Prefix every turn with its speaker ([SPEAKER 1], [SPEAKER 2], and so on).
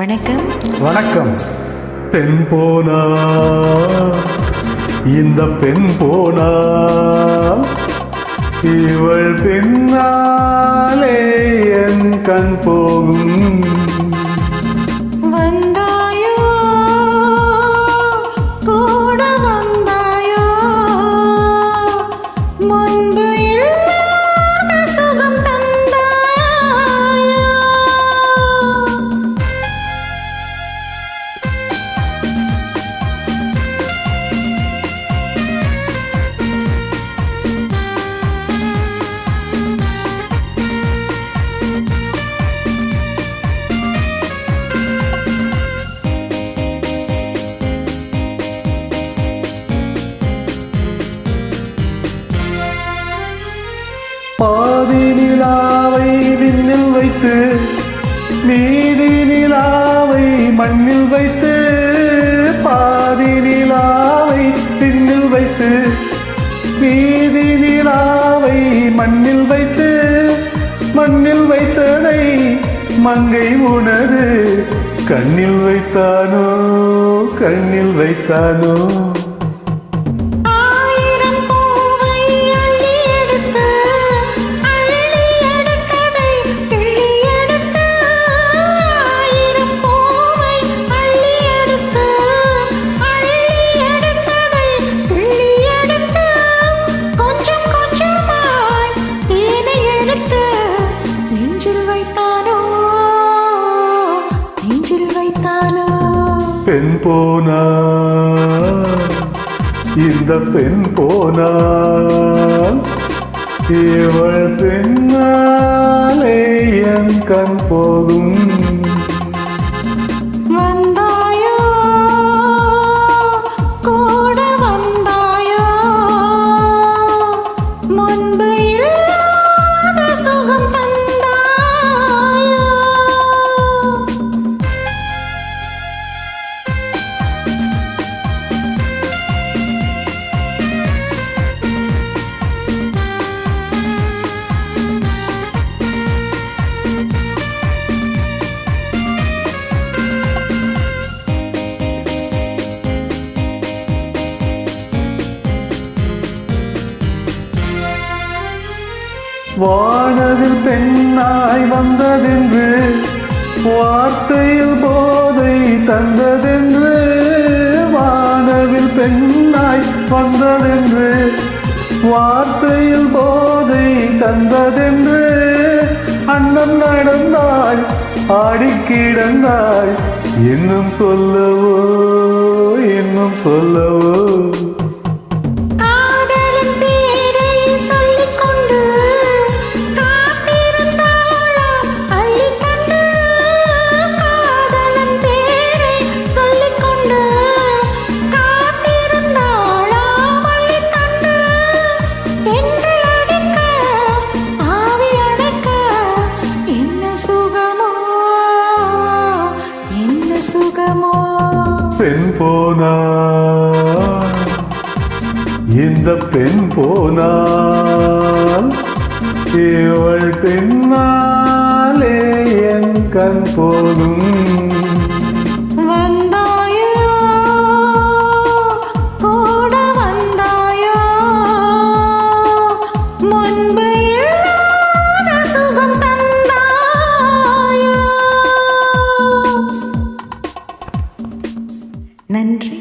[SPEAKER 1] வணக்கம்.
[SPEAKER 2] வணக்கம். பெண் போனா இந்த பெண் போனா இவள் பின்னாலே என் கண் போகும்.
[SPEAKER 1] வந்தாயோ கூட வந்தாயோ முன்பு இல்லாத சுகம் தந்தாயோ.
[SPEAKER 2] பாதி நிலாவை விண்ணில் வைத்து மீதி நிலாவை மண்ணில் வைத்து, பாதி நிலாவை விண்ணில் வைத்து மீதி நிலாவை மண்ணில் வைத்து, மண்ணில் வைத்ததை மங்கை உணரு கண்ணில் வைத்தானோ, கண்ணில் வைத்தானோ. பெண் போனா இந்த பெண் போனா இவள் பின்னாலே என் கண் போகும்.
[SPEAKER 1] வந்தாயோ கூட வந்தாயோ முன்பு இல்லாத சுகம் தந்தாயோ.
[SPEAKER 2] வானவில் பெண்ணாய் வந்ததென்று வார்த்தையில் போதை தந்ததென்று, வானவில் பெண்ணாய் வந்ததென்று வார்த்தையில் போதை தந்ததென்று, அன்னம் நடந்தாய் ஆடிக்கிடந்தாய் இன்னும் சொல்லவோ, இன்னும் சொல்லவோ. பெண் போனா இந்த பெண் போனா இவள் பின்னாலே என் கண் போகும்.
[SPEAKER 1] வந்தாயோ கூட வந்தாயோ முன்பு இல்லாத சுகம் தந்தாயோ. நன்றி.